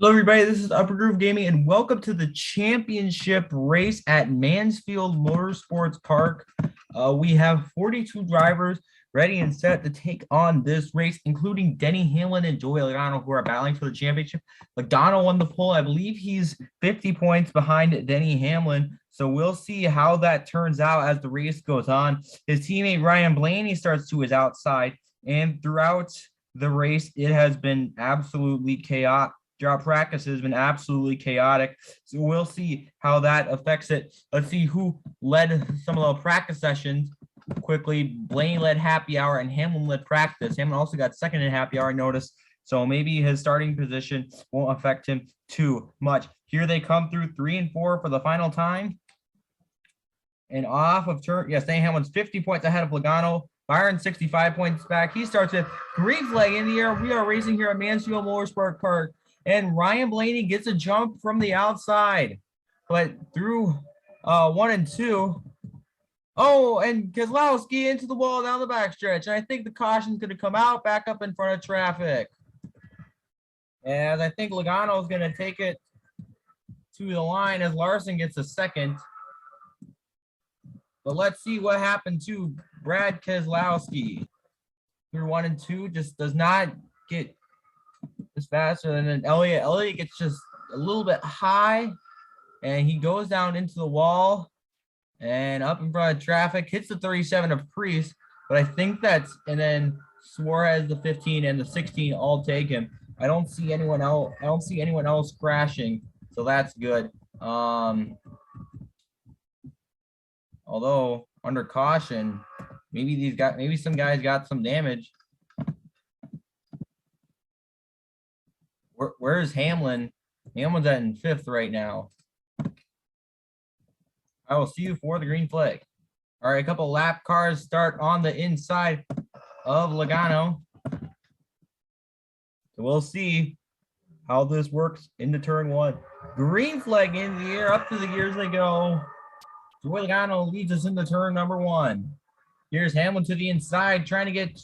Hello, everybody. This is Upper Groove Gaming, and welcome to the championship race at Mansfield Motorsports Park. We have 42 drivers ready and set to take on this race, including Denny Hamlin and Joey Logano, who are battling for the championship. Logano won the pole. I believe he's 50 points behind Denny Hamlin, so we'll see how that turns out as the race goes on. His teammate Ryan Blaney starts to his outside, and throughout the race, it has been absolutely chaotic. Drought practice has been absolutely chaotic. So we'll see how that affects it. Let's see who led some of the practice sessions quickly. Blaney led happy hour and Hamlin led practice. Hamlin also got second in happy hour, I noticed. So maybe his starting position won't affect him too much. Here they come through 3 and 4 for the final time. And off of turn, yes, Denny Hamlin's 50 points ahead of Logano. Byron 65 points back. He starts with green flag in the air. We are racing here at Mansfield Motorsport Park. And Ryan Blaney gets a jump from the outside, but through 1 and 2. Oh, and Keselowski into the wall down the backstretch. And I think the caution's going to come out back up in front of traffic. And I think Logano is going to take it to the line as Larson gets a second. But let's see what happened to Brad Keselowski. Through 1 and 2, just does not get faster than Elliott. Elliott gets just a little bit high and he goes down into the wall and up in front of traffic, hits the 37 of Priest, but I think that's, and then Suarez, the 15 and the 16 all take him. I don't see anyone else crashing, so that's good. Although under caution, maybe some guys got some damage. Where's Hamlin? Hamlin's at in 5th right now. I will see you for the green flag. All right, a couple lap cars start on the inside of Logano. So we'll see how this works into turn 1. Green flag in the air, up to the gears they go. Joey Logano leads us into turn number 1. Here's Hamlin to the inside, trying to get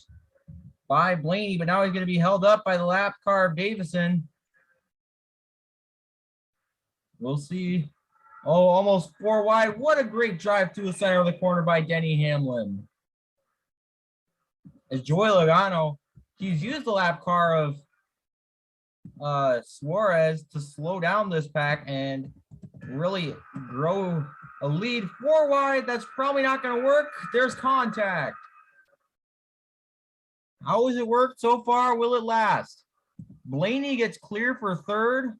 by Blaney, but now he's going to be held up by the lap car of Davison. We'll see. Oh, almost 4 wide. What a great drive to the center of the corner by Denny Hamlin. As Joey Logano, he's used the lap car of Suarez to slow down this pack and really grow a lead. 4 wide. That's probably not going to work. There's contact. How has it worked so far? Will it last? Blaney gets clear for 3rd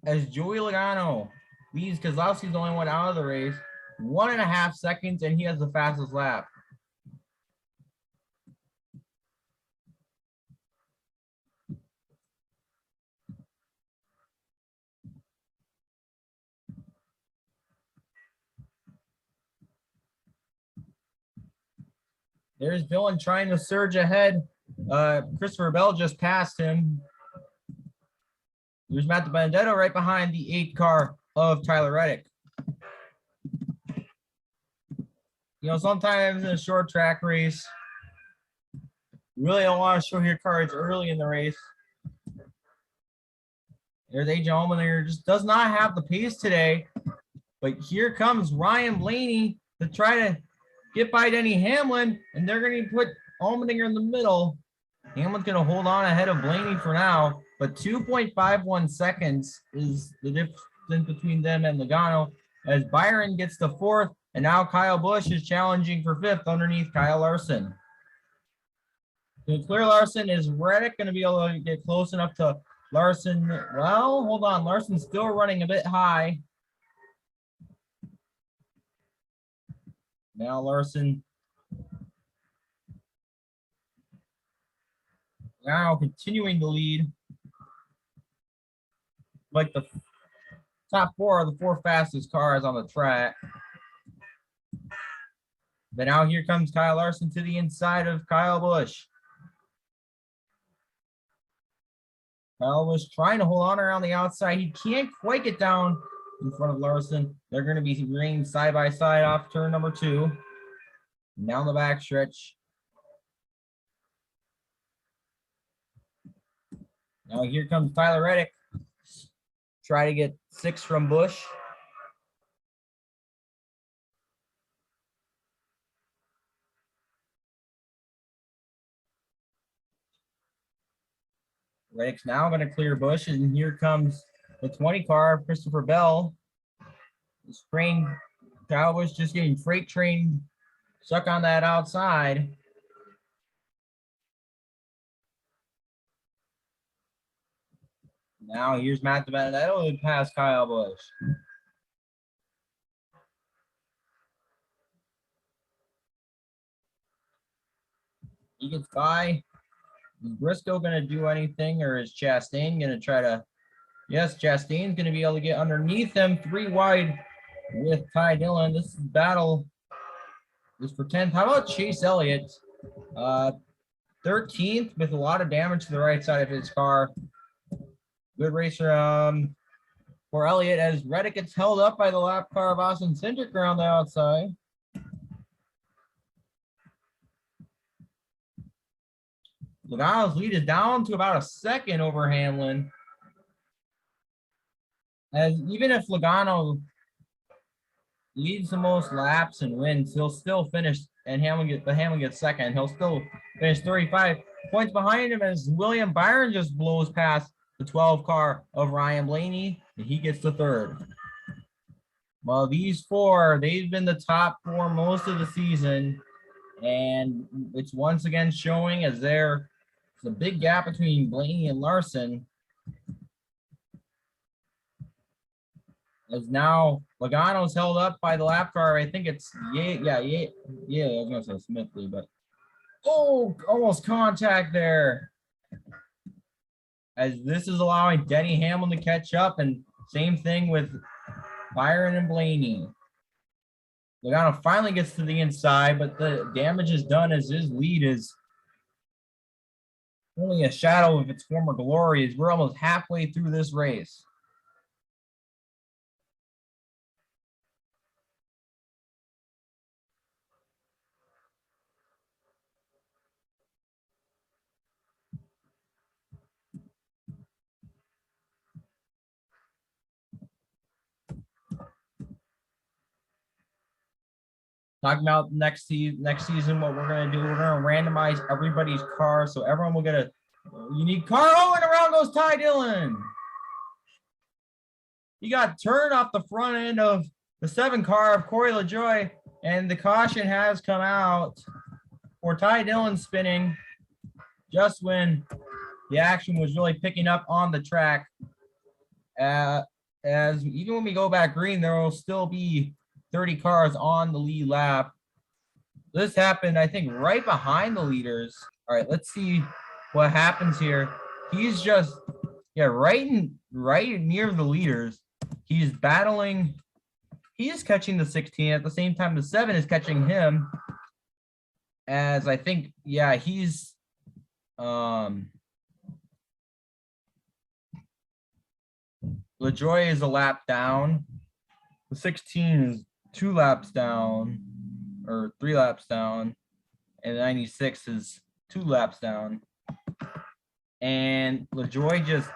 as Joey Logano leads. Keselowski's the only one out of the race. 1.5 seconds, and he has the fastest lap. There's Dillon trying to surge ahead. Christopher Bell just passed him. There's Matt Benedetto right behind the 8 car of Tyler Reddick. You know, sometimes in a short track race, you really don't want to show your cards early in the race. There's AJ Allmendinger, just does not have the pace today. But here comes Ryan Blaney to try to get by Denny Hamlin, and they're going to put Allmendinger in the middle. Hamlin's going to hold on ahead of Blaney for now, but 2.51 seconds is the difference between them and Logano, as Byron gets the 4th, and now Kyle Busch is challenging for 5th underneath Kyle Larson. To clear Larson, is Reddick going to be able to get close enough to Larson? Well, hold on. Larson's still running a bit high. Now Larson. Now continuing to lead. Like the top 4 are the 4 fastest cars on the track. But now here comes Kyle Larson to the inside of Kyle Busch. Kyle Busch trying to hold on around the outside. He can't quite get down in front of Larson. They're going to be racing side by side off turn number 2. Down the backstretch. Now here comes Tyler Reddick. Try to get 6 from Busch. Reddick's now going to clear Busch, and here comes the 20 car, Christopher Bell. This train, Kyle Busch just getting freight train stuck on that outside. Now here's Matt DiBenedetto to pass Kyle Busch. He gets by. Is Briscoe going to do anything, or is Chastain going to try to? Yes, Chastain's going to be able to get underneath him, 3 wide with Ty Dillon. This battle is for 10th. How about Chase Elliott? 13th with a lot of damage to the right side of his car. Good racer for Elliott as Reddick gets held up by the lap car of Austin Cindric around the outside. Logano's lead is down to about a second over Hamlin. As even if Logano leads the most laps and wins, he'll still finish, and Hamlin gets second. He'll still finish 35 points behind him as William Byron just blows past the 12 car of Ryan Blaney, and he gets the third. Well, these 4, they've been the top 4 most of the season, and it's once again showing as there's a big gap between Blaney and Larson. As now Logano's held up by the lap car. I think it's I was gonna say Smithley, but almost contact there. As this is allowing Denny Hamlin to catch up, and same thing with Byron and Blaney. Logano finally gets to the inside, but the damage is done as his lead is only a shadow of its former glory, as we're almost halfway through this race. Talking about next season, what we're gonna do, we're gonna randomize everybody's car, so everyone will get a unique car. Oh, and around goes Ty Dillon. He got turned off the front end of the 7 car of Corey LaJoie, and the caution has come out for Ty Dillon spinning just when the action was really picking up on the track. As even when we go back green, there will still be 30 cars on the lead lap. This happened, I think, right behind the leaders. All right, let's see what happens here. He's just, right near the leaders. He's battling. He is catching the 16 at the same time the 7 is catching him. As I think, he's LaJoie is a lap down. The 16 is 2 laps down, or 3 laps down, and 96 is 2 laps down. And LaJoie just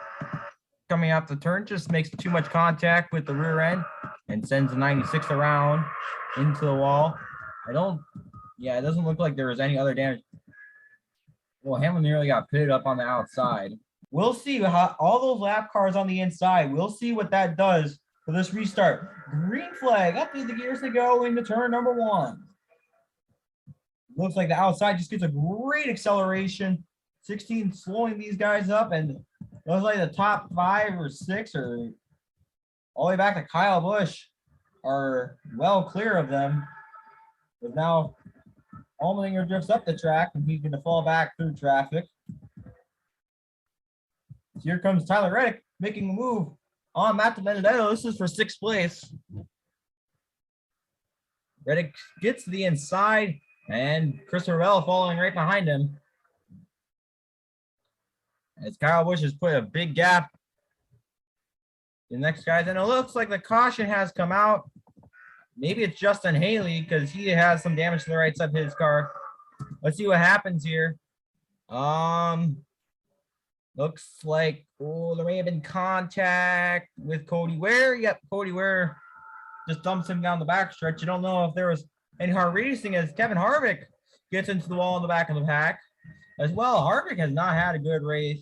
coming out the turn just makes too much contact with the rear end and sends the 96 around into the wall. It doesn't look like there was any other damage. Well, Hamlin nearly got pitted up on the outside. We'll see how all those lap cars on the inside. We'll see what that does for this restart. Green flag up to the gears to go into turn number 1. Looks like the outside just gets a great acceleration. 16 slowing these guys up, and looks like the top 5 or 6 or all the way back to Kyle Busch are well clear of them. But now Allmendinger drifts up the track, and he's going to fall back through traffic. So here comes Tyler Reddick making a move on Matt DiBenedetto. This is for 6th place. Reddick gets to the inside, and Christopher Bell following right behind him. As Kyle Busch has put a big gap. The next guys, and it looks like the caution has come out. Maybe it's Justin Haley because he has some damage to the right side of his car. Let's see what happens here. Looks like, oh, there may have been contact with Cody Ware. Yep, Cody Ware just dumps him down the backstretch. You don't know if there was any hard racing as Kevin Harvick gets into the wall in the back of the pack as well. Harvick has not had a good race.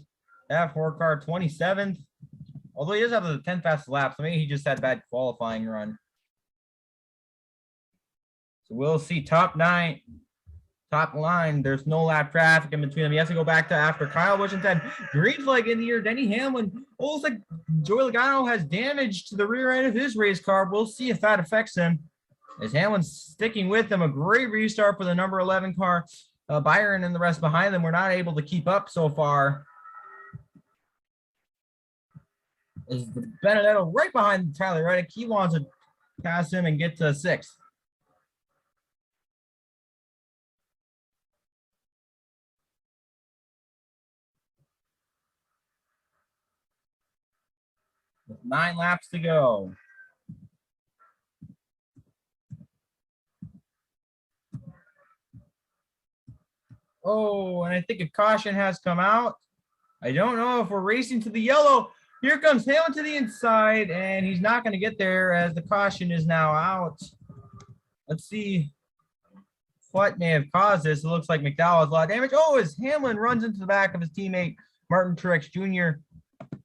That 4 car 27th, although he does have the 10th fastest lap, so maybe he just had a bad qualifying run. So we'll see top line. There's no lap traffic in between them. He has to go back to after Kyle Busch and 10. Green flag in the air. Denny Hamlin. Looks like Joey Logano has damage to the rear end of his race car. We'll see if that affects him. As Hamlin's sticking with him, a great restart for the number 11 car. Byron and the rest behind them were not able to keep up so far. Is Benedetto right behind Tyler Reddick. He wants to pass him and get to 6th. With 9 laps to go. Oh, and I think a caution has come out. I don't know if we're racing to the yellow. Here comes Hamlin to the inside, and he's not going to get there as the caution is now out. Let's see what may have caused this. It looks like McDowell has a lot of damage. Oh, as Hamlin runs into the back of his teammate, Martin Truex Jr.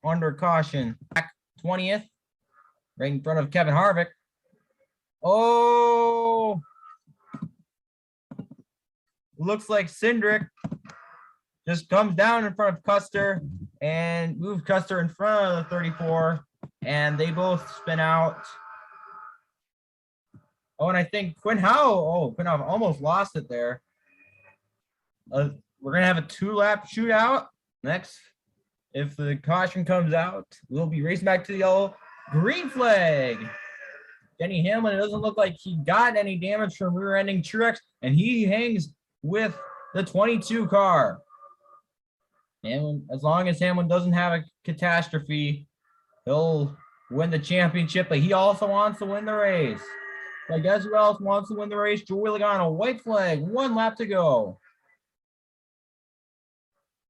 under caution. Back 20th, right in front of Kevin Harvick. Oh, looks like Cindric just comes down in front of Custer and moves Custer in front of the 34, and they both spin out. Oh, and I think Quinn Howe almost lost it there. We're going to have a 2-lap shootout next. If the caution comes out, we'll be racing back to the yellow. Green flag. Denny Hamlin, it doesn't look like he got any damage from rear-ending Truex, and he hangs with the 22 car. Hamlin, as long as Hamlin doesn't have a catastrophe, he'll win the championship, but he also wants to win the race. But guess who else wants to win the race? Joey Logano, white flag, 1 lap to go.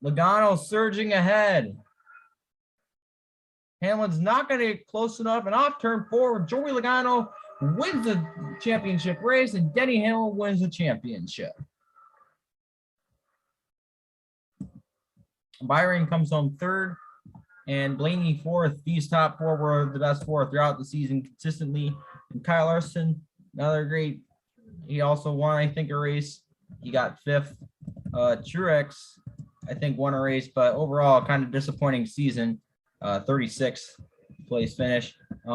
Logano surging ahead. Hamlin's not going to get close enough, and off turn 4, Joey Logano wins the championship race, and Denny Hamlin wins the championship. Byron comes home 3rd, and Blaney 4th. These top 4 were the best 4 throughout the season consistently. And Kyle Larson, another great. He also won, I think, a race. He got 5th. Truex, I think, won a race, but overall, kind of disappointing season. 36th place finish. Here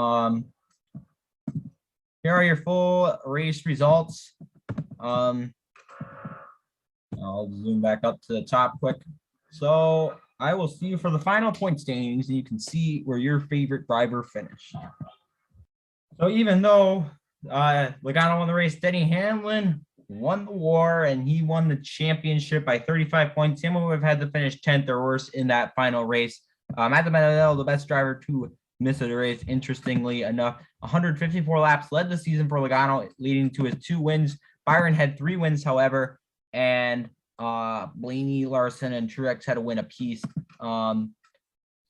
are your full race results. I'll zoom back up to the top quick. So I will see you for the final point standings, and you can see where your favorite driver finished. So even though Logano won the race, Denny Hamlin won the war, and he won the championship by 35 points. Hamlin would have had to finish 10th or worse in that final race. At the Benedetto, the best driver to miss a race, interestingly enough. 154 laps led the season for Logano, leading to his 2 wins. Byron had 3 wins, however, and Blaney, Larson, and Truex had a win apiece.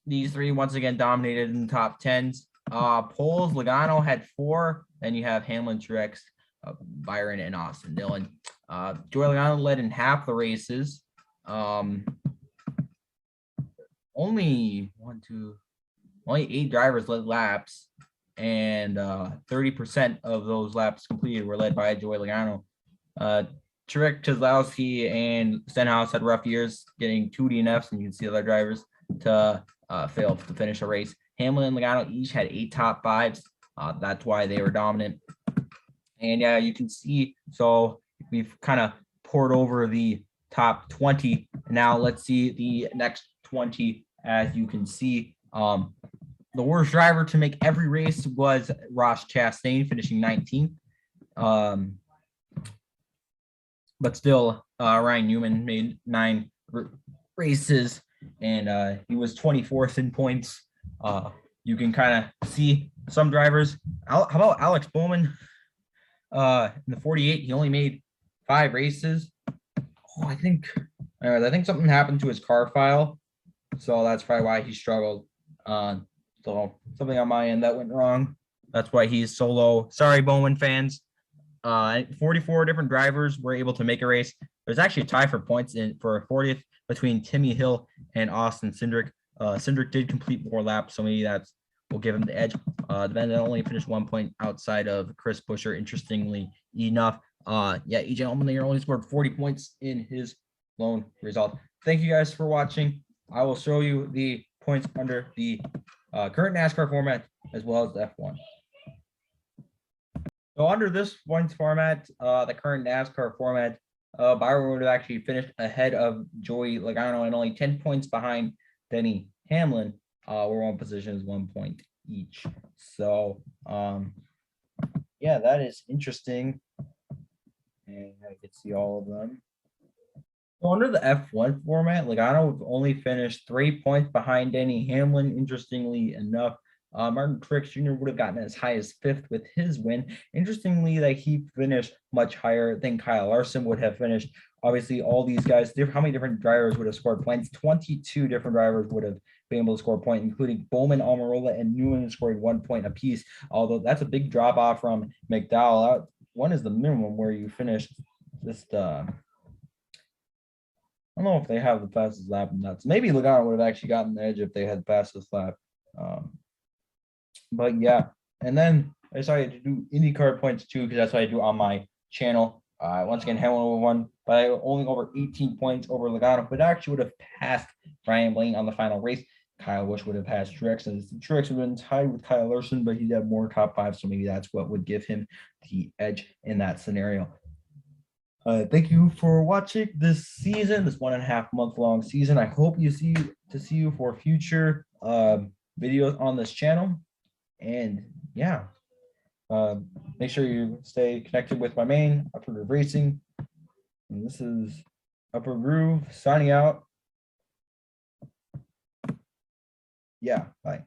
These 3 once again dominated in the top 10s. Polls, Logano had 4. Then you have Hamlin, Truex, Byron, and Austin Dillon. Joey Logano led in half the races. Only 8 drivers led laps, and 30% of those laps completed were led by Joey Logano. Truex, Keselowski, and Stenhouse had rough years, getting 2 DNFs, and you can see other drivers to fail to finish a race. Hamlin and Logano each had 8 top 5s. That's why they were dominant. And yeah, you can see, so we've kind of poured over the top 20. Now let's see the next 20. As you can see, the worst driver to make every race was Ross Chastain, finishing 19th. But still, Ryan Newman made 9 races, and he was 24th in points. You can kind of see some drivers. How about Alex Bowman? In the 48, he only made 5 races. Oh, I think something happened to his car file. So that's probably why he struggled. So something on my end that went wrong. That's why he's so low. Sorry, Bowman fans. 44 different drivers were able to make a race. There's actually a tie for points for a 40th between Timmy Hill and Austin Cindric. Cindric did complete more laps, so maybe that's will give him the edge. The Bandit only finished 1 point outside of Chris Buescher, interestingly enough. EJ Allmendinger only scored 40 points in his lone result. Thank you guys for watching. I will show you the points under the current NASCAR format as well as the F1. So under this points format, the current NASCAR format, Byron would have actually finished ahead of Joey Logano and only 10 points behind Denny Hamlin. We're one positions, 1 point each. So yeah, that is interesting. And I can see all of them. So under the F1 format, Logano only finished 3 points behind Denny Hamlin, interestingly enough. Martin Truex Jr. would have gotten as high as 5th with his win. Interestingly, that he finished much higher than Kyle Larson would have finished. Obviously, all these guys, how many different drivers would have scored points? 22 different drivers would have been able to score points, including Bowman, Almirola, and Newman scoring 1 point apiece. Although that's a big drop off from McDowell. One is the minimum where you finished just I don't know if they have the fastest lap in that. Maybe Logano would have actually gotten the edge if they had the fastest lap. But yeah, and then I decided to do IndyCar points too because that's what I do on my channel. Once again, Hamilton won, but only over 18 points over Logano, but actually would have passed Brian Blaney on the final race. Kyle Busch would have passed Truex, and Truex would have been tied with Kyle Larson, but he'd have more top 5, so maybe that's what would give him the edge in that scenario. Thank you for watching this season, this 1.5 month long season. I hope you see you for future videos on this channel. And yeah, make sure you stay connected with my main Upper Groove Racing. And this is Upper Groove signing out. Yeah, bye.